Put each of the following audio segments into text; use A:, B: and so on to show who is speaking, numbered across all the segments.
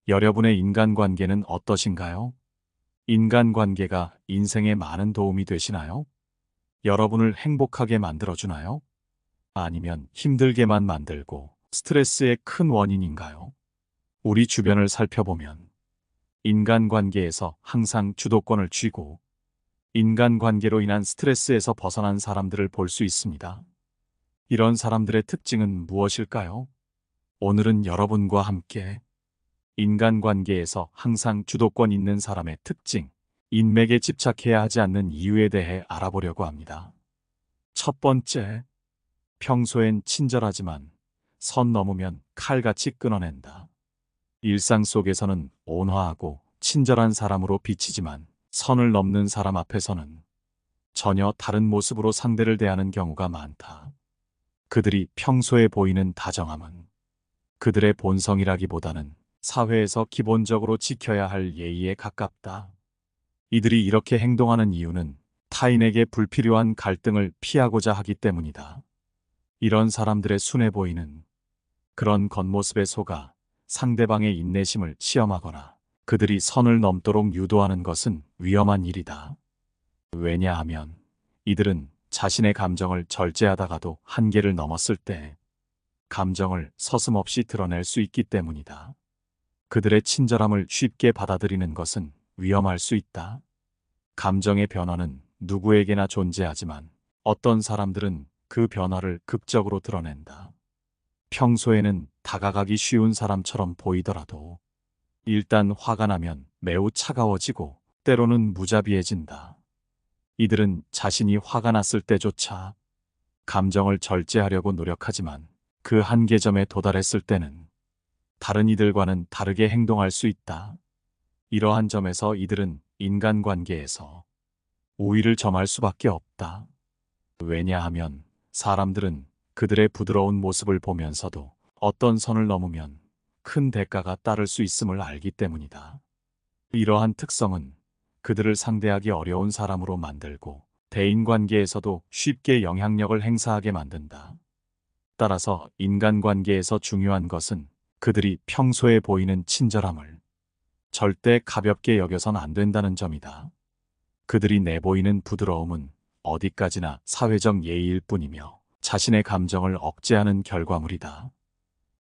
A: 여러분의 인간관계는 어떠신가요? 인간관계가 인생에 많은 도움이 되시나요? 여러분을 행복하게 만들어주나요? 아니면 힘들게만 만들고 스트레스의 큰 원인인가요? 우리 주변을 살펴보면 인간관계에서 항상 주도권을 쥐고 인간관계로 인한 스트레스에서 벗어난 사람들을 볼 수 있습니다. 이런 사람들의 특징은 무엇일까요? 오늘은 여러분과 함께 인간관계에서 항상 주도권 있는 사람의 특징, 인맥에 집착해야 하지 않는 이유에 대해 알아보려고 합니다. 첫 번째, 평소엔 친절하지만 선 넘으면 칼같이 끊어낸다. 일상 속에서는 온화하고 친절한 사람으로 비치지만 선을 넘는 사람 앞에서는 전혀 다른 모습으로 상대를 대하는 경우가 많다. 그들이 평소에 보이는 다정함은 그들의 본성이라기보다는 사회에서 기본적으로 지켜야 할 예의에 가깝다. 이들이 이렇게 행동하는 이유는 타인에게 불필요한 갈등을 피하고자 하기 때문이다. 이런 사람들의 순해 보이는 그런 겉모습에 속아 상대방의 인내심을 시험하거나 그들이 선을 넘도록 유도하는 것은 위험한 일이다. 왜냐하면 이들은 자신의 감정을 절제하다가도 한계를 넘었을 때 감정을 서슴없이 드러낼 수 있기 때문이다. 그들의 친절함을 쉽게 받아들이는 것은 위험할 수 있다. 감정의 변화는 누구에게나 존재하지만 어떤 사람들은 그 변화를 극적으로 드러낸다. 평소에는 다가가기 쉬운 사람처럼 보이더라도 일단 화가 나면 매우 차가워지고 때로는 무자비해진다. 이들은 자신이 화가 났을 때조차 감정을 절제하려고 노력하지만 그 한계점에 도달했을 때는 다른 이들과는 다르게 행동할 수 있다. 이러한 점에서 이들은 인간관계에서 우위를 점할 수밖에 없다. 왜냐하면 사람들은 그들의 부드러운 모습을 보면서도 어떤 선을 넘으면 큰 대가가 따를 수 있음을 알기 때문이다. 이러한 특성은 그들을 상대하기 어려운 사람으로 만들고 대인관계에서도 쉽게 영향력을 행사하게 만든다. 따라서 인간관계에서 중요한 것은 그들이 평소에 보이는 친절함을 절대 가볍게 여겨선 안 된다는 점이다. 그들이 내보이는 부드러움은 어디까지나 사회적 예의일 뿐이며 자신의 감정을 억제하는 결과물이다.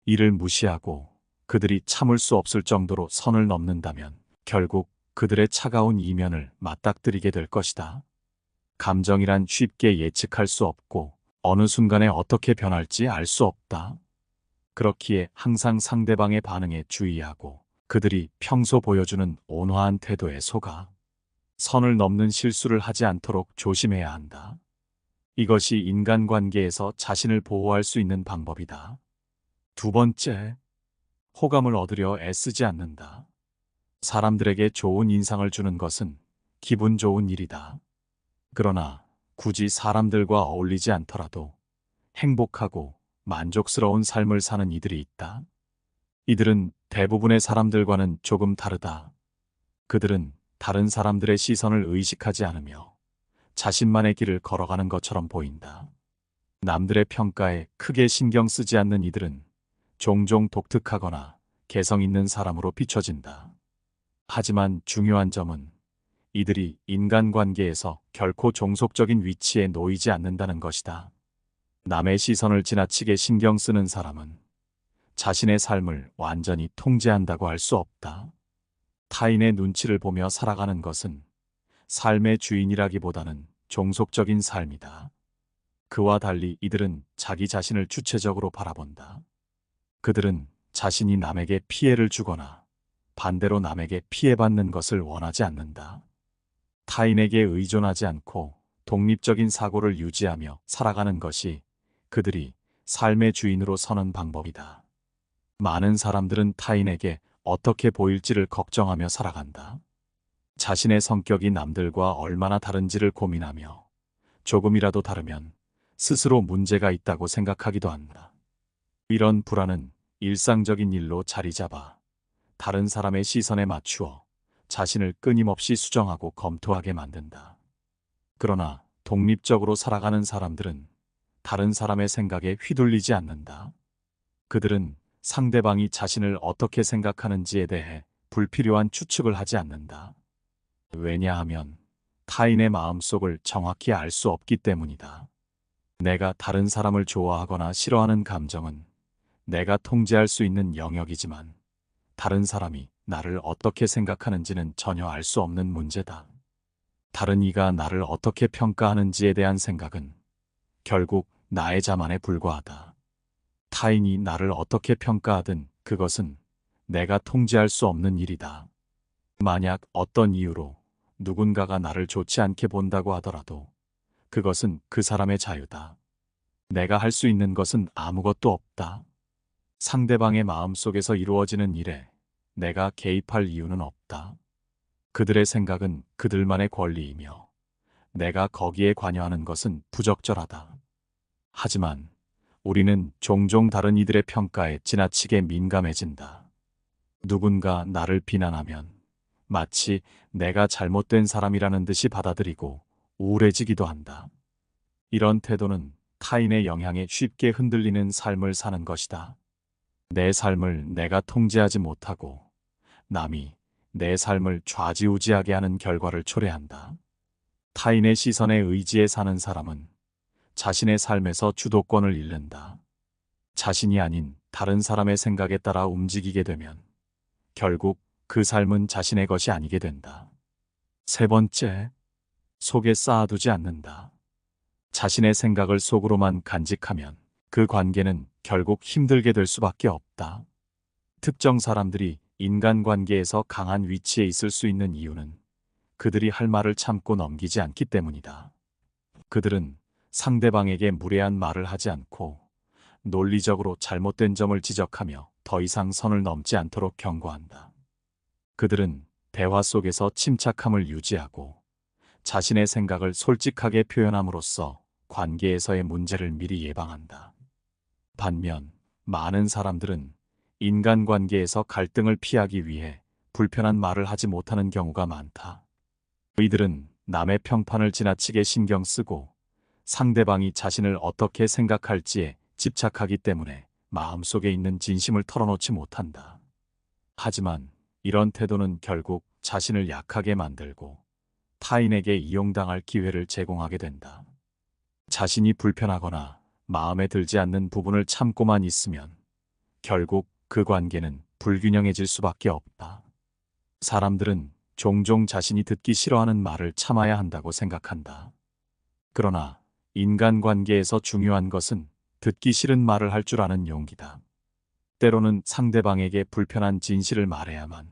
A: 이를 무시하고 그들이 참을 수 없을 정도로 선을 넘는다면 결국 그들의 차가운 이면을 맞닥뜨리게 될 것이다. 감정이란 쉽게 예측할 수 없고 어느 순간에 어떻게 변할지 알 수 없다. 그렇기에 항상 상대방의 반응에 주의하고 그들이 평소 보여주는 온화한 태도에 속아 선을 넘는 실수를 하지 않도록 조심해야 한다. 이것이 인간관계에서 자신을 보호할 수 있는 방법이다. 두 번째, 호감을 얻으려 애쓰지 않는다. 사람들에게 좋은 인상을 주는 것은 기분 좋은 일이다. 그러나 굳이 사람들과 어울리지 않더라도 행복하고 만족스러운 삶을 사는 이들이 있다. 이들은 대부분의 사람들과는 조금 다르다. 그들은 다른 사람들의 시선을 의식하지 않으며 자신만의 길을 걸어가는 것처럼 보인다. 남들의 평가에 크게 신경 쓰지 않는 이들은 종종 독특하거나 개성 있는 사람으로 비춰진다. 하지만 중요한 점은 이들이 인간관계에서 결코 종속적인 위치에 놓이지 않는다는 것이다. 남의 시선을 지나치게 신경 쓰는 사람은 자신의 삶을 완전히 통제한다고 할 수 없다. 타인의 눈치를 보며 살아가는 것은 삶의 주인이라기보다는 종속적인 삶이다. 그와 달리 이들은 자기 자신을 주체적으로 바라본다. 그들은 자신이 남에게 피해를 주거나 반대로 남에게 피해받는 것을 원하지 않는다. 타인에게 의존하지 않고 독립적인 사고를 유지하며 살아가는 것이 그들이 삶의 주인으로 서는 방법이다. 많은 사람들은 타인에게 어떻게 보일지를 걱정하며 살아간다. 자신의 성격이 남들과 얼마나 다른지를 고민하며 조금이라도 다르면 스스로 문제가 있다고 생각하기도 한다. 이런 불안은 일상적인 일로 자리 잡아 다른 사람의 시선에 맞추어 자신을 끊임없이 수정하고 검토하게 만든다. 그러나 독립적으로 살아가는 사람들은 다른 사람의 생각에 휘둘리지 않는다. 그들은 상대방이 자신을 어떻게 생각하는지에 대해 불필요한 추측을 하지 않는다. 왜냐하면 타인의 마음속을 정확히 알 수 없기 때문이다. 내가 다른 사람을 좋아하거나 싫어하는 감정은 내가 통제할 수 있는 영역이지만 다른 사람이 나를 어떻게 생각하는지는 전혀 알 수 없는 문제다. 다른 이가 나를 어떻게 평가하는지에 대한 생각은 결국 나의 자만에 불과하다. 타인이 나를 어떻게 평가하든 그것은 내가 통제할 수 없는 일이다. 만약 어떤 이유로 누군가가 나를 좋지 않게 본다고 하더라도 그것은 그 사람의 자유다. 내가 할 수 있는 것은 아무것도 없다. 상대방의 마음속에서 이루어지는 일에 내가 개입할 이유는 없다. 그들의 생각은 그들만의 권리이며 내가 거기에 관여하는 것은 부적절하다. 하지만 우리는 종종 다른 이들의 평가에 지나치게 민감해진다. 누군가 나를 비난하면 마치 내가 잘못된 사람이라는 듯이 받아들이고 우울해지기도 한다. 이런 태도는 타인의 영향에 쉽게 흔들리는 삶을 사는 것이다. 내 삶을 내가 통제하지 못하고 남이 내 삶을 좌지우지하게 하는 결과를 초래한다. 타인의 시선에 의지해 사는 사람은 자신의 삶에서 주도권을 잃는다. 자신이 아닌 다른 사람의 생각에 따라 움직이게 되면 결국 그 삶은 자신의 것이 아니게 된다. 세 번째, 속에 쌓아두지 않는다. 자신의 생각을 속으로만 간직하면 그 관계는 결국 힘들게 될 수밖에 없다. 특정 사람들이 인간관계에서 강한 위치에 있을 수 있는 이유는 그들이 할 말을 참고 넘기지 않기 때문이다. 그들은 상대방에게 무례한 말을 하지 않고 논리적으로 잘못된 점을 지적하며 더 이상 선을 넘지 않도록 경고한다. 그들은 대화 속에서 침착함을 유지하고 자신의 생각을 솔직하게 표현함으로써 관계에서의 문제를 미리 예방한다. 반면 많은 사람들은 인간관계에서 갈등을 피하기 위해 불편한 말을 하지 못하는 경우가 많다. 이들은 남의 평판을 지나치게 신경 쓰고 상대방이 자신을 어떻게 생각할지에 집착하기 때문에 마음속에 있는 진심을 털어놓지 못한다. 하지만 이런 태도는 결국 자신을 약하게 만들고 타인에게 이용당할 기회를 제공하게 된다. 자신이 불편하거나 마음에 들지 않는 부분을 참고만 있으면 결국 그 관계는 불균형해질 수밖에 없다. 사람들은 종종 자신이 듣기 싫어하는 말을 참아야 한다고 생각한다. 그러나 인간관계에서 중요한 것은 듣기 싫은 말을 할 줄 아는 용기다. 때로는 상대방에게 불편한 진실을 말해야만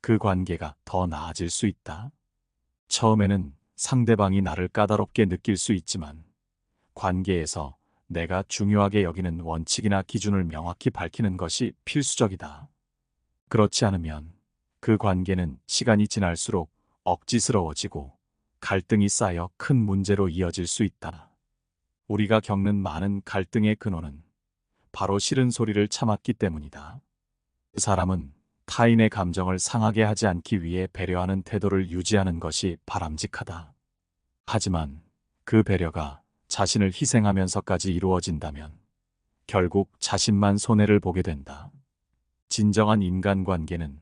A: 그 관계가 더 나아질 수 있다. 처음에는 상대방이 나를 까다롭게 느낄 수 있지만 관계에서 내가 중요하게 여기는 원칙이나 기준을 명확히 밝히는 것이 필수적이다. 그렇지 않으면 그 관계는 시간이 지날수록 억지스러워지고 갈등이 쌓여 큰 문제로 이어질 수 있다. 우리가 겪는 많은 갈등의 근원은 바로 싫은 소리를 참았기 때문이다. 그 사람은 타인의 감정을 상하게 하지 않기 위해 배려하는 태도를 유지하는 것이 바람직하다. 하지만 그 배려가 자신을 희생하면서까지 이루어진다면 결국 자신만 손해를 보게 된다. 진정한 인간관계는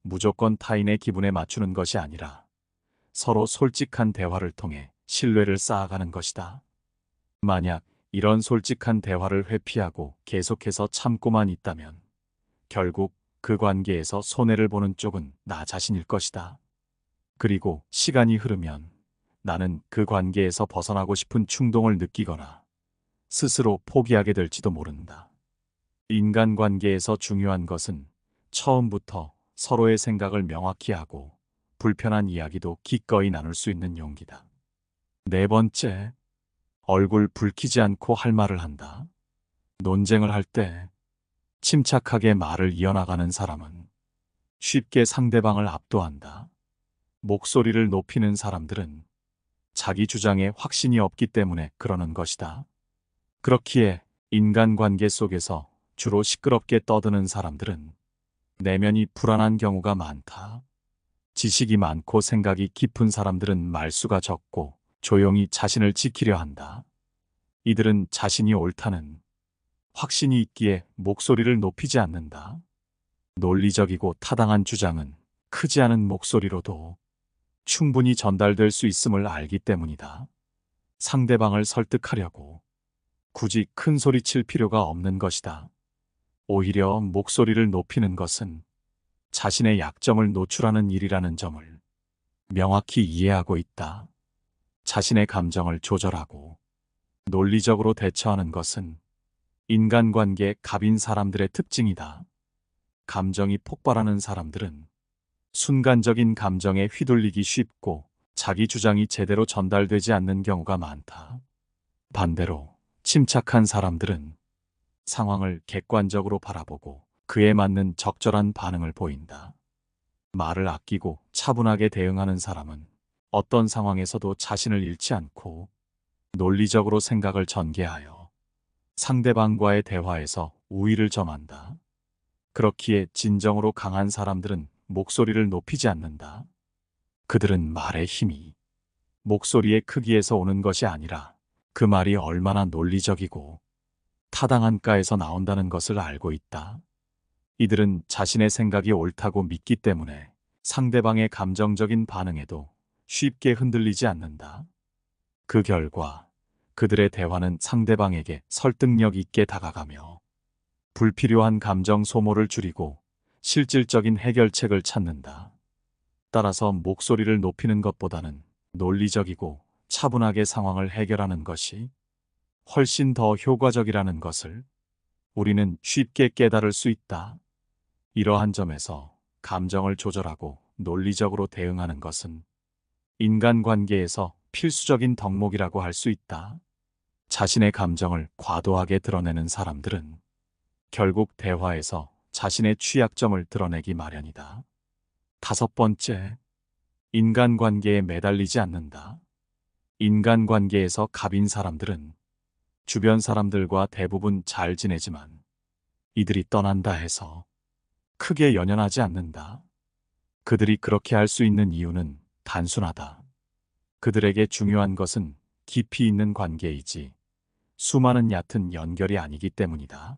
A: 무조건 타인의 기분에 맞추는 것이 아니라 서로 솔직한 대화를 통해 신뢰를 쌓아가는 것이다. 만약 이런 솔직한 대화를 회피하고 계속해서 참고만 있다면 결국 그 관계에서 손해를 보는 쪽은 나 자신일 것이다. 그리고 시간이 흐르면 나는 그 관계에서 벗어나고 싶은 충동을 느끼거나 스스로 포기하게 될지도 모른다. 인간관계에서 중요한 것은 처음부터 서로의 생각을 명확히 하고 불편한 이야기도 기꺼이 나눌 수 있는 용기다. 네 번째, 얼굴 붉히지 않고 할 말을 한다. 논쟁을 할 때 침착하게 말을 이어나가는 사람은 쉽게 상대방을 압도한다. 목소리를 높이는 사람들은 자기 주장에 확신이 없기 때문에 그러는 것이다. 그렇기에 인간관계 속에서 주로 시끄럽게 떠드는 사람들은 내면이 불안한 경우가 많다. 지식이 많고 생각이 깊은 사람들은 말수가 적고 조용히 자신을 지키려 한다. 이들은 자신이 옳다는 확신이 있기에 목소리를 높이지 않는다. 논리적이고 타당한 주장은 크지 않은 목소리로도 충분히 전달될 수 있음을 알기 때문이다. 상대방을 설득하려고 굳이 큰 소리 칠 필요가 없는 것이다. 오히려 목소리를 높이는 것은 자신의 약점을 노출하는 일이라는 점을 명확히 이해하고 있다. 자신의 감정을 조절하고 논리적으로 대처하는 것은 인간관계 갑인 사람들의 특징이다. 감정이 폭발하는 사람들은 순간적인 감정에 휘둘리기 쉽고 자기 주장이 제대로 전달되지 않는 경우가 많다. 반대로 침착한 사람들은 상황을 객관적으로 바라보고 그에 맞는 적절한 반응을 보인다. 말을 아끼고 차분하게 대응하는 사람은 어떤 상황에서도 자신을 잃지 않고 논리적으로 생각을 전개하여 상대방과의 대화에서 우위를 점한다. 그렇기에 진정으로 강한 사람들은 목소리를 높이지 않는다. 그들은 말의 힘이 목소리의 크기에서 오는 것이 아니라 그 말이 얼마나 논리적이고 타당한가에서 나온다는 것을 알고 있다. 이들은 자신의 생각이 옳다고 믿기 때문에 상대방의 감정적인 반응에도 쉽게 흔들리지 않는다. 그 결과 그들의 대화는 상대방에게 설득력 있게 다가가며 불필요한 감정 소모를 줄이고 실질적인 해결책을 찾는다. 따라서 목소리를 높이는 것보다는 논리적이고 차분하게 상황을 해결하는 것이 훨씬 더 효과적이라는 것을 우리는 쉽게 깨달을 수 있다. 이러한 점에서 감정을 조절하고 논리적으로 대응하는 것은 인간관계에서 필수적인 덕목이라고 할 수 있다. 자신의 감정을 과도하게 드러내는 사람들은 결국 대화에서 자신의 취약점을 드러내기 마련이다. 5번째, 인간관계에 매달리지 않는다. 인간관계에서 갑인 사람들은 주변 사람들과 대부분 잘 지내지만 이들이 떠난다 해서 크게 연연하지 않는다. 그들이 그렇게 할 수 있는 이유는 단순하다. 그들에게 중요한 것은 깊이 있는 관계이지 수많은 얕은 연결이 아니기 때문이다.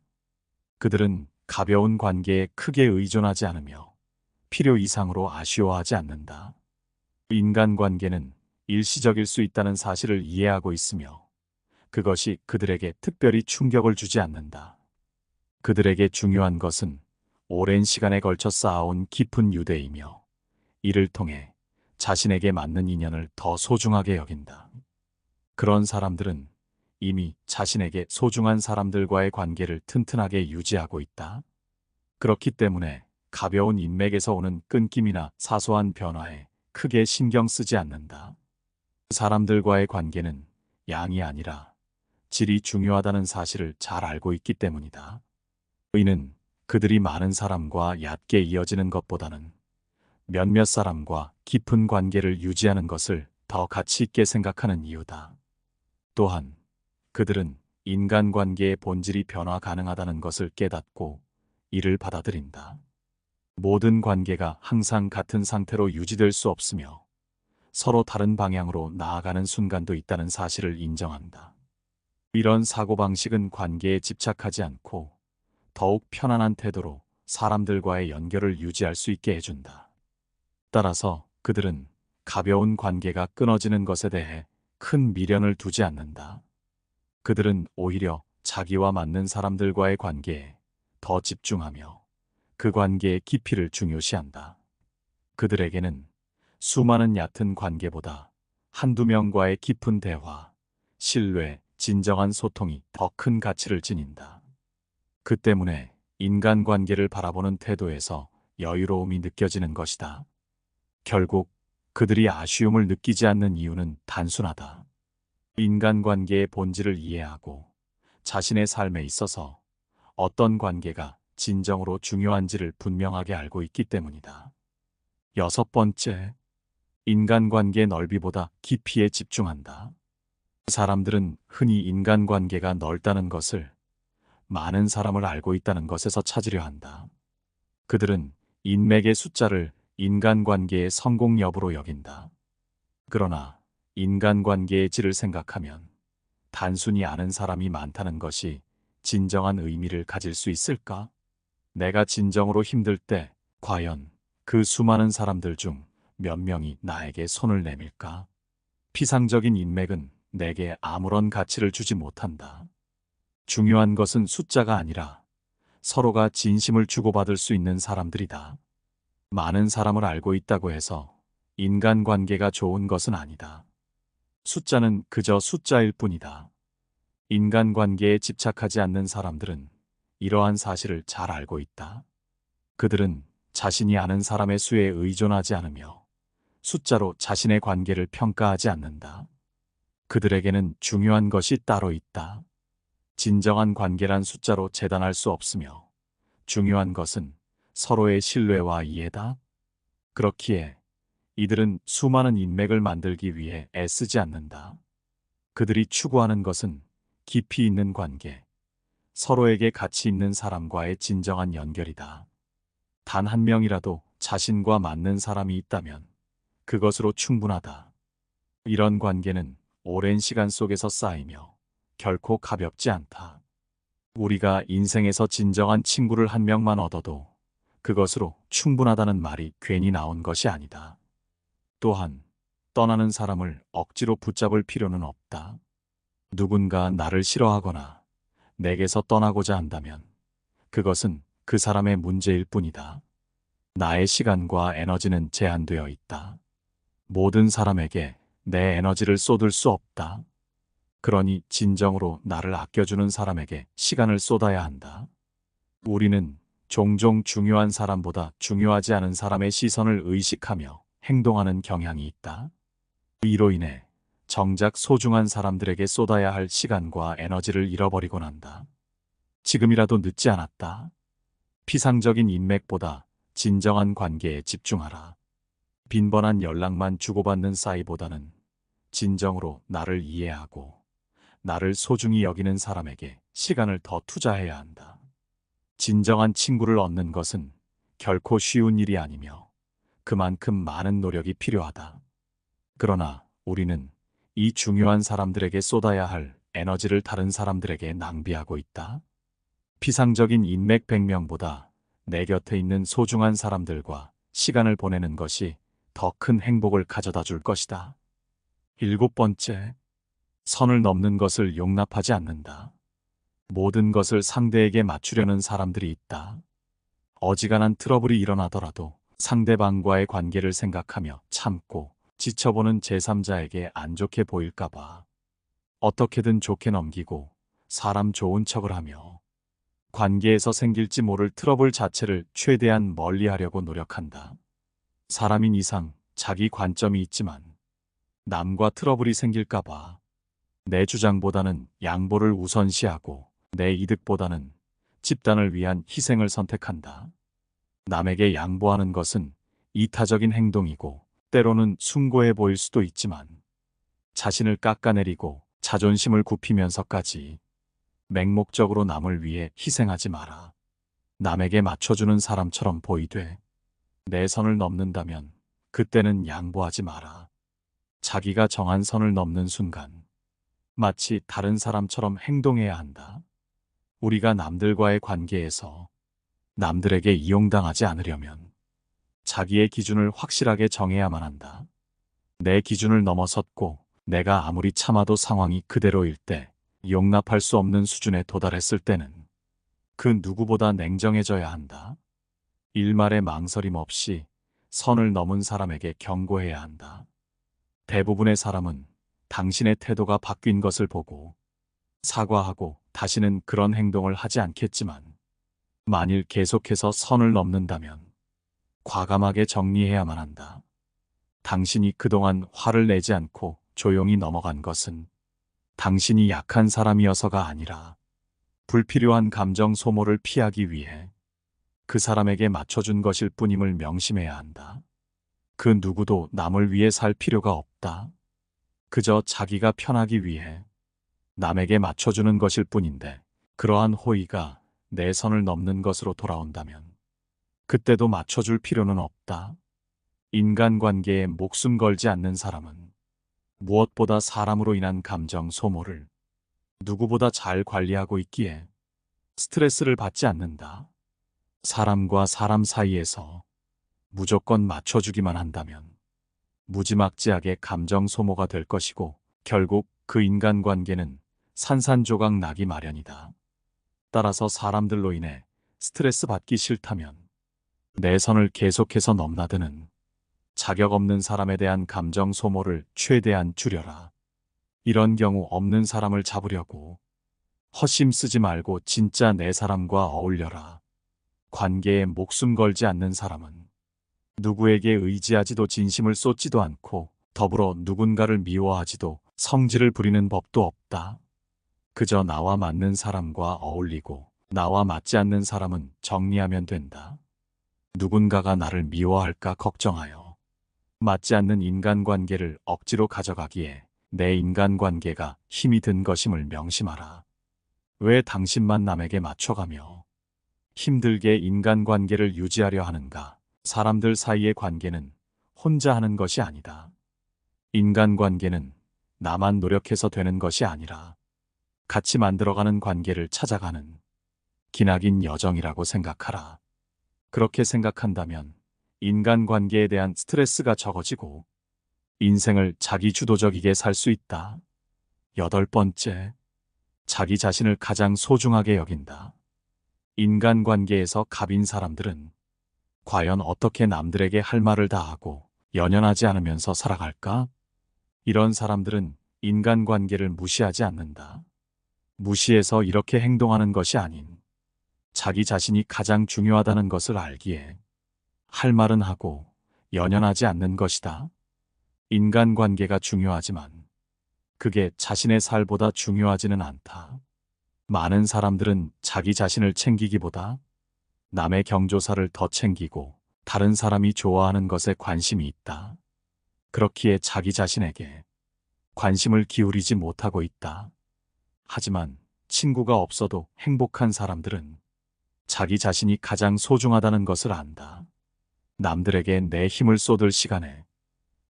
A: 그들은 가벼운 관계에 크게 의존하지 않으며 필요 이상으로 아쉬워하지 않는다. 인간관계는 일시적일 수 있다는 사실을 이해하고 있으며 그것이 그들에게 특별히 충격을 주지 않는다. 그들에게 중요한 것은 오랜 시간에 걸쳐 쌓아온 깊은 유대이며 이를 통해 자신에게 맞는 인연을 더 소중하게 여긴다. 그런 사람들은 이미 자신에게 소중한 사람들과의 관계를 튼튼하게 유지하고 있다. 그렇기 때문에 가벼운 인맥에서 오는 끊김이나 사소한 변화에 크게 신경 쓰지 않는다. 사람들과의 관계는 양이 아니라 질이 중요하다는 사실을 잘 알고 있기 때문이다. 이는 그들이 많은 사람과 얕게 이어지는 것보다는 몇몇 사람과 깊은 관계를 유지하는 것을 더 가치 있게 생각하는 이유다. 또한 그들은 인간관계의 본질이 변화 가능하다는 것을 깨닫고 이를 받아들인다. 모든 관계가 항상 같은 상태로 유지될 수 없으며 서로 다른 방향으로 나아가는 순간도 있다는 사실을 인정한다. 이런 사고방식은 관계에 집착하지 않고 더욱 편안한 태도로 사람들과의 연결을 유지할 수 있게 해준다. 따라서 그들은 가벼운 관계가 끊어지는 것에 대해 큰 미련을 두지 않는다. 그들은 오히려 자기와 맞는 사람들과의 관계에 더 집중하며 그 관계의 깊이를 중요시한다. 그들에게는 수많은 얕은 관계보다 한두 명과의 깊은 대화, 신뢰, 진정한 소통이 더 큰 가치를 지닌다. 그 때문에 인간관계를 바라보는 태도에서 여유로움이 느껴지는 것이다. 결국 그들이 아쉬움을 느끼지 않는 이유는 단순하다. 인간관계의 본질을 이해하고 자신의 삶에 있어서 어떤 관계가 진정으로 중요한지를 분명하게 알고 있기 때문이다. 6번째, 인간관계 넓이보다 깊이에 집중한다. 사람들은 흔히 인간관계가 넓다는 것을 많은 사람을 알고 있다는 것에서 찾으려 한다. 그들은 인맥의 숫자를 인간관계의 성공 여부로 여긴다. 그러나 인간관계의 질을 생각하면 단순히 아는 사람이 많다는 것이 진정한 의미를 가질 수 있을까? 내가 진정으로 힘들 때 과연 그 수많은 사람들 중 몇 명이 나에게 손을 내밀까? 피상적인 인맥은 내게 아무런 가치를 주지 못한다. 중요한 것은 숫자가 아니라 서로가 진심을 주고받을 수 있는 사람들이다. 많은 사람을 알고 있다고 해서 인간관계가 좋은 것은 아니다. 숫자는 그저 숫자일 뿐이다. 인간관계에 집착하지 않는 사람들은 이러한 사실을 잘 알고 있다. 그들은 자신이 아는 사람의 수에 의존하지 않으며 숫자로 자신의 관계를 평가하지 않는다. 그들에게는 중요한 것이 따로 있다. 진정한 관계란 숫자로 재단할 수 없으며 중요한 것은 서로의 신뢰와 이해다. 그렇기에 이들은 수많은 인맥을 만들기 위해 애쓰지 않는다. 그들이 추구하는 것은 깊이 있는 관계, 서로에게 가치 있는 사람과의 진정한 연결이다. 단 한 명이라도 자신과 맞는 사람이 있다면 그것으로 충분하다. 이런 관계는 오랜 시간 속에서 쌓이며 결코 가볍지 않다. 우리가 인생에서 진정한 친구를 한 명만 얻어도 그것으로 충분하다는 말이 괜히 나온 것이 아니다. 또한 떠나는 사람을 억지로 붙잡을 필요는 없다. 누군가 나를 싫어하거나 내게서 떠나고자 한다면 그것은 그 사람의 문제일 뿐이다. 나의 시간과 에너지는 제한되어 있다. 모든 사람에게 내 에너지를 쏟을 수 없다. 그러니 진정으로 나를 아껴주는 사람에게 시간을 쏟아야 한다. 우리는 종종 중요한 사람보다 중요하지 않은 사람의 시선을 의식하며 행동하는 경향이 있다. 이로 인해 정작 소중한 사람들에게 쏟아야 할 시간과 에너지를 잃어버리곤 한다. 지금이라도 늦지 않았다. 피상적인 인맥보다 진정한 관계에 집중하라. 빈번한 연락만 주고받는 사이보다는 진정으로 나를 이해하고 나를 소중히 여기는 사람에게 시간을 더 투자해야 한다. 진정한 친구를 얻는 것은 결코 쉬운 일이 아니며 그만큼 많은 노력이 필요하다. 그러나 우리는 이 중요한 사람들에게 쏟아야 할 에너지를 다른 사람들에게 낭비하고 있다. 피상적인 인맥 100명보다 내 곁에 있는 소중한 사람들과 시간을 보내는 것이 더 큰 행복을 가져다 줄 것이다. 7번째, 선을 넘는 것을 용납하지 않는다. 모든 것을 상대에게 맞추려는 사람들이 있다. 어지간한 트러블이 일어나더라도 상대방과의 관계를 생각하며 참고 지켜보는 제3자에게 안 좋게 보일까봐 어떻게든 좋게 넘기고 사람 좋은 척을 하며 관계에서 생길지 모를 트러블 자체를 최대한 멀리하려고 노력한다. 사람인 이상 자기 관점이 있지만 남과 트러블이 생길까봐 내 주장보다는 양보를 우선시하고 내 이득보다는 집단을 위한 희생을 선택한다. 남에게 양보하는 것은 이타적인 행동이고 때로는 숭고해 보일 수도 있지만 자신을 깎아내리고 자존심을 굽히면서까지 맹목적으로 남을 위해 희생하지 마라. 남에게 맞춰주는 사람처럼 보이되 내 선을 넘는다면 그때는 양보하지 마라. 자기가 정한 선을 넘는 순간 마치 다른 사람처럼 행동해야 한다. 우리가 남들과의 관계에서 남들에게 이용당하지 않으려면 자기의 기준을 확실하게 정해야만 한다. 내 기준을 넘어섰고 내가 아무리 참아도 상황이 그대로일 때, 용납할 수 없는 수준에 도달했을 때는 그 누구보다 냉정해져야 한다. 일말의 망설임 없이 선을 넘은 사람에게 경고해야 한다. 대부분의 사람은 당신의 태도가 바뀐 것을 보고 사과하고 다시는 그런 행동을 하지 않겠지만 만일 계속해서 선을 넘는다면 과감하게 정리해야만 한다. 당신이 그동안 화를 내지 않고 조용히 넘어간 것은 당신이 약한 사람이어서가 아니라 불필요한 감정 소모를 피하기 위해 그 사람에게 맞춰준 것일 뿐임을 명심해야 한다. 그 누구도 남을 위해 살 필요가 없다. 그저 자기가 편하기 위해 남에게 맞춰주는 것일 뿐인데 그러한 호의가 내 선을 넘는 것으로 돌아온다면 그때도 맞춰줄 필요는 없다. 인간관계에 목숨 걸지 않는 사람은 무엇보다 사람으로 인한 감정 소모를 누구보다 잘 관리하고 있기에 스트레스를 받지 않는다. 사람과 사람 사이에서 무조건 맞춰주기만 한다면 무지막지하게 감정 소모가 될 것이고 결국 그 인간관계는 산산조각 나기 마련이다. 따라서 사람들로 인해 스트레스 받기 싫다면 내 선을 계속해서 넘나드는 자격 없는 사람에 대한 감정 소모를 최대한 줄여라. 이런 경우 없는 사람을 잡으려고 헛심 쓰지 말고 진짜 내 사람과 어울려라. 관계에 목숨 걸지 않는 사람은 누구에게 의지하지도 진심을 쏟지도 않고 더불어 누군가를 미워하지도 성질을 부리는 법도 없다. 그저 나와 맞는 사람과 어울리고 나와 맞지 않는 사람은 정리하면 된다. 누군가가 나를 미워할까 걱정하여 맞지 않는 인간관계를 억지로 가져가기에 내 인간관계가 힘이 든 것임을 명심하라. 왜 당신만 남에게 맞춰가며 힘들게 인간관계를 유지하려 하는가? 사람들 사이의 관계는 혼자 하는 것이 아니다. 인간관계는 나만 노력해서 되는 것이 아니라 같이 만들어가는 관계를 찾아가는 기나긴 여정이라고 생각하라. 그렇게 생각한다면 인간관계에 대한 스트레스가 적어지고 인생을 자기주도적이게 살 수 있다. 8번째, 자기 자신을 가장 소중하게 여긴다. 인간관계에서 갑인 사람들은 과연 어떻게 남들에게 할 말을 다 하고 연연하지 않으면서 살아갈까? 이런 사람들은 인간관계를 무시하지 않는다. 무시해서 이렇게 행동하는 것이 아닌 자기 자신이 가장 중요하다는 것을 알기에 할 말은 하고 연연하지 않는 것이다. 인간관계가 중요하지만 그게 자신의 살보다 중요하지는 않다. 많은 사람들은 자기 자신을 챙기기보다 남의 경조사를 더 챙기고 다른 사람이 좋아하는 것에 관심이 있다. 그렇기에 자기 자신에게 관심을 기울이지 못하고 있다. 하지만 친구가 없어도 행복한 사람들은 자기 자신이 가장 소중하다는 것을 안다. 남들에게 내 힘을 쏟을 시간에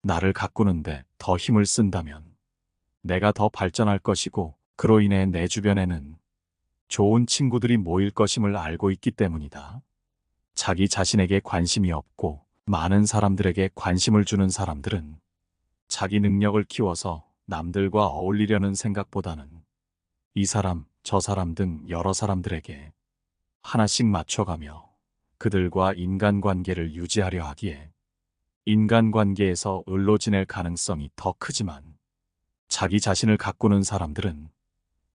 A: 나를 가꾸는데 더 힘을 쓴다면 내가 더 발전할 것이고 그로 인해 내 주변에는 좋은 친구들이 모일 것임을 알고 있기 때문이다. 자기 자신에게 관심이 없고 많은 사람들에게 관심을 주는 사람들은 자기 능력을 키워서 남들과 어울리려는 생각보다는 이 사람, 저 사람 등 여러 사람들에게 하나씩 맞춰가며 그들과 인간관계를 유지하려 하기에 인간관계에서 을로 지낼 가능성이 더 크지만 자기 자신을 가꾸는 사람들은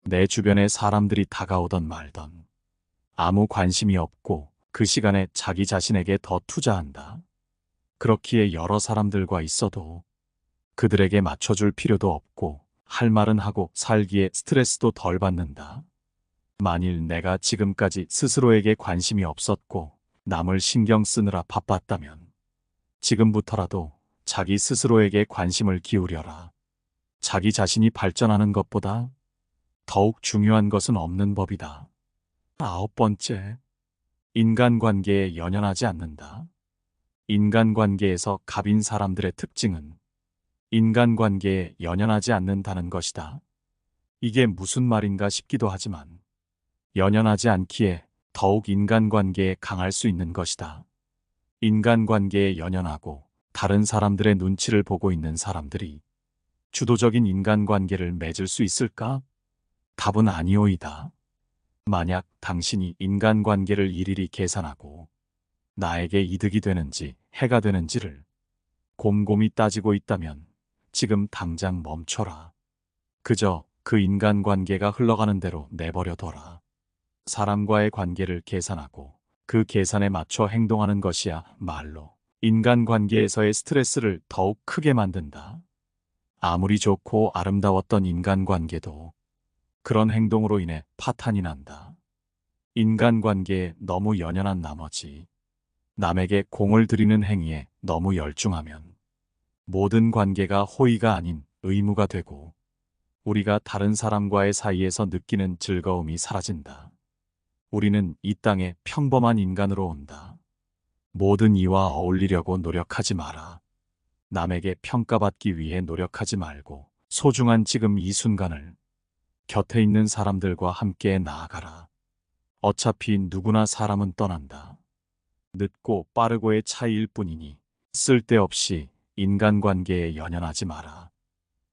A: 내 주변에 사람들이 다가오던 말던 아무 관심이 없고 그 시간에 자기 자신에게 더 투자한다. 그렇기에 여러 사람들과 있어도 그들에게 맞춰줄 필요도 없고 할 말은 하고 살기에 스트레스도 덜 받는다. 만일 내가 지금까지 스스로에게 관심이 없었고 남을 신경 쓰느라 바빴다면 지금부터라도 자기 스스로에게 관심을 기울여라. 자기 자신이 발전하는 것보다 더욱 중요한 것은 없는 법이다. 9번째, 인간관계에 연연하지 않는다. 인간관계에서 갑인 사람들의 특징은 인간관계에 연연하지 않는다는 것이다. 이게 무슨 말인가 싶기도 하지만 연연하지 않기에 더욱 인간관계에 강할 수 있는 것이다. 인간관계에 연연하고 다른 사람들의 눈치를 보고 있는 사람들이 주도적인 인간관계를 맺을 수 있을까? 답은 아니오이다. 만약 당신이 인간관계를 일일이 계산하고 나에게 이득이 되는지 해가 되는지를 곰곰이 따지고 있다면 지금 당장 멈춰라. 그저 그 인간관계가 흘러가는 대로 내버려둬라. 사람과의 관계를 계산하고 그 계산에 맞춰 행동하는 것이야 말로 인간관계에서의 스트레스를 더욱 크게 만든다. 아무리 좋고 아름다웠던 인간관계도 그런 행동으로 인해 파탄이 난다. 인간관계에 너무 연연한 나머지 남에게 공을 들이는 행위에 너무 열중하면 모든 관계가 호의가 아닌 의무가 되고 우리가 다른 사람과의 사이에서 느끼는 즐거움이 사라진다. 우리는 이 땅에 평범한 인간으로 온다. 모든 이와 어울리려고 노력하지 마라. 남에게 평가받기 위해 노력하지 말고 소중한 지금 이 순간을 곁에 있는 사람들과 함께 나아가라. 어차피 누구나 사람은 떠난다. 늦고 빠르고의 차이일 뿐이니 쓸데없이 인간관계에 연연하지 마라.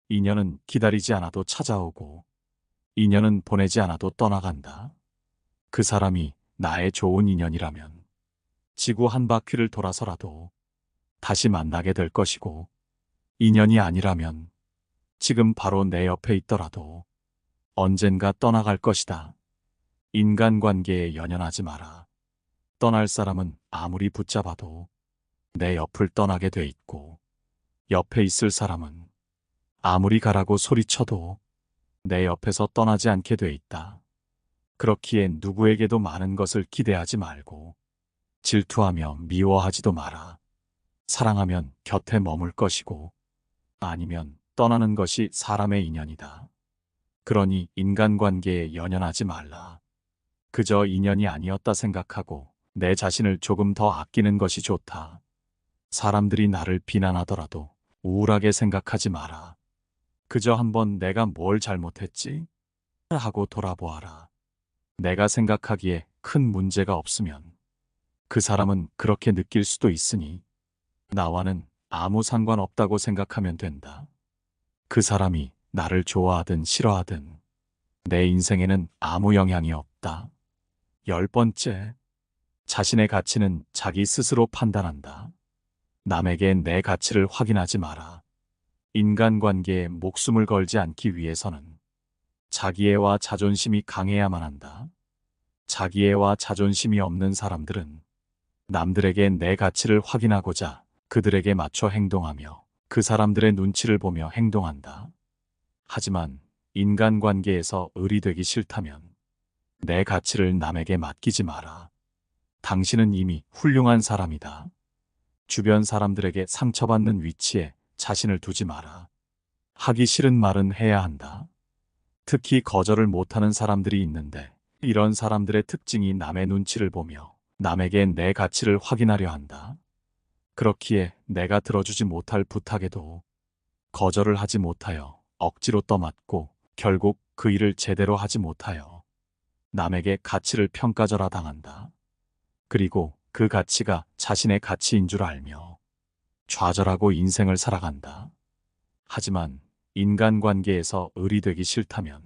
A: 인연은 기다리지 않아도 찾아오고 인연은 보내지 않아도 떠나간다. 그 사람이 나의 좋은 인연이라면 지구 한 바퀴를 돌아서라도 다시 만나게 될 것이고 인연이 아니라면 지금 바로 내 옆에 있더라도 언젠가 떠나갈 것이다. 인간관계에 연연하지 마라. 떠날 사람은 아무리 붙잡아도 내 옆을 떠나게 돼 있고 옆에 있을 사람은 아무리 가라고 소리쳐도 내 옆에서 떠나지 않게 돼 있다. 그렇기에 누구에게도 많은 것을 기대하지 말고 질투하며 미워하지도 마라. 사랑하면 곁에 머물 것이고 아니면 떠나는 것이 사람의 인연이다. 그러니 인간관계에 연연하지 말라. 그저 인연이 아니었다 생각하고 내 자신을 조금 더 아끼는 것이 좋다. 사람들이 나를 비난하더라도 우울하게 생각하지 마라. 그저 한번 내가 뭘 잘못했지? 하고 돌아보아라. 내가 생각하기에 큰 문제가 없으면 그 사람은 그렇게 느낄 수도 있으니 나와는 아무 상관없다고 생각하면 된다. 그 사람이 나를 좋아하든 싫어하든 내 인생에는 아무 영향이 없다. 10번째, 자신의 가치는 자기 스스로 판단한다. 남에게 내 가치를 확인하지 마라. 인간관계에 목숨을 걸지 않기 위해서는 자기애와 자존심이 강해야만 한다. 자기애와 자존심이 없는 사람들은 남들에게 내 가치를 확인하고자 그들에게 맞춰 행동하며 그 사람들의 눈치를 보며 행동한다. 하지만 인간관계에서 을이 되기 싫다면 내 가치를 남에게 맡기지 마라. 당신은 이미 훌륭한 사람이다. 주변 사람들에게 상처받는 위치에 자신을 두지 마라. 하기 싫은 말은 해야 한다. 특히 거절을 못하는 사람들이 있는데 이런 사람들의 특징이 남의 눈치를 보며 남에게 내 가치를 확인하려 한다. 그렇기에 내가 들어주지 못할 부탁에도 거절을 하지 못하여 억지로 떠맡고 결국 그 일을 제대로 하지 못하여 남에게 가치를 평가절하 당한다. 그리고 그 가치가 자신의 가치인 줄 알며 좌절하고 인생을 살아간다. 하지만 인간관계에서 을이 되기 싫다면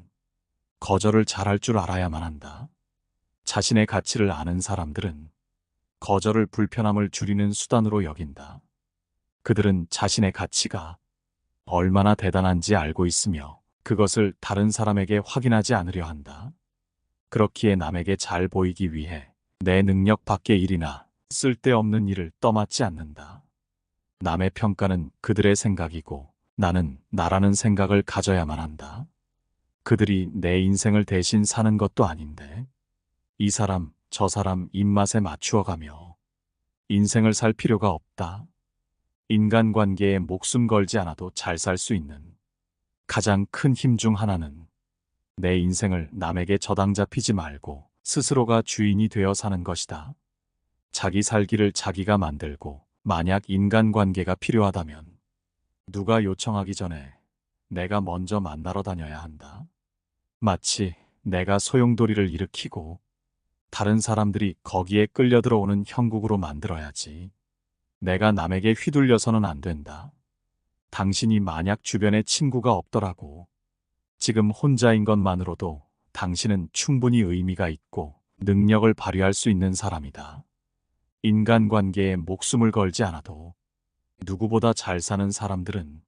A: 거절을 잘할 줄 알아야만 한다. 자신의 가치를 아는 사람들은 거절을 불편함을 줄이는 수단으로 여긴다. 그들은 자신의 가치가 얼마나 대단한지 알고 있으며 그것을 다른 사람에게 확인하지 않으려 한다. 그렇기에 남에게 잘 보이기 위해 내 능력 밖의 일이나 쓸데없는 일을 떠맡지 않는다. 남의 평가는 그들의 생각이고 나는 나라는 생각을 가져야만 한다. 그들이 내 인생을 대신 사는 것도 아닌데 이 사람 저 사람 입맛에 맞추어가며 인생을 살 필요가 없다. 인간관계에 목숨 걸지 않아도 잘 살 수 있는 가장 큰 힘 중 하나는 내 인생을 남에게 저당 잡히지 말고 스스로가 주인이 되어 사는 것이다. 자기 살기를 자기가 만들고 만약 인간관계가 필요하다면 누가 요청하기 전에 내가 먼저 만나러 다녀야 한다. 마치 내가 소용돌이를 일으키고 다른 사람들이 거기에 끌려 들어오는 형국으로 만들어야지. 내가 남에게 휘둘려서는 안 된다. 당신이 만약 주변에 친구가 없더라고. 지금 혼자인 것만으로도 당신은 충분히 의미가 있고 능력을 발휘할 수 있는 사람이다. 인간관계에 목숨을 걸지 않아도 누구보다 잘 사는 사람들은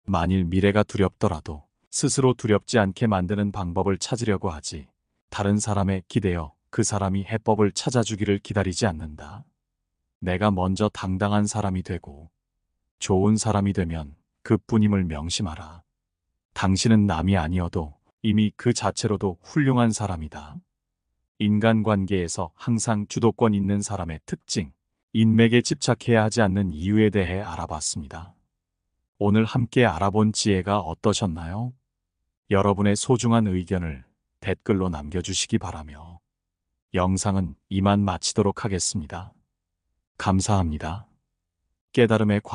A: 만일 미래가 두렵더라도 스스로 두렵지 않게 만드는 방법을 찾으려고 하지 다른 사람에 기대어 그 사람이 해법을 찾아주기를 기다리지 않는다. 내가 먼저 당당한 사람이 되고 좋은 사람이 되면 그뿐임을 명심하라. 당신은 남이 아니어도 이미 그 자체로도 훌륭한 사람이다. 인간관계에서 항상 주도권 있는 사람의 특징, 인맥에 집착해야 하지 않는 이유에 대해 알아봤습니다. 오늘 함께 알아본 지혜가 어떠셨나요? 여러분의 소중한 의견을 댓글로 남겨주시기 바라며 영상은 이만 마치도록 하겠습니다. 감사합니다. 깨달음의 광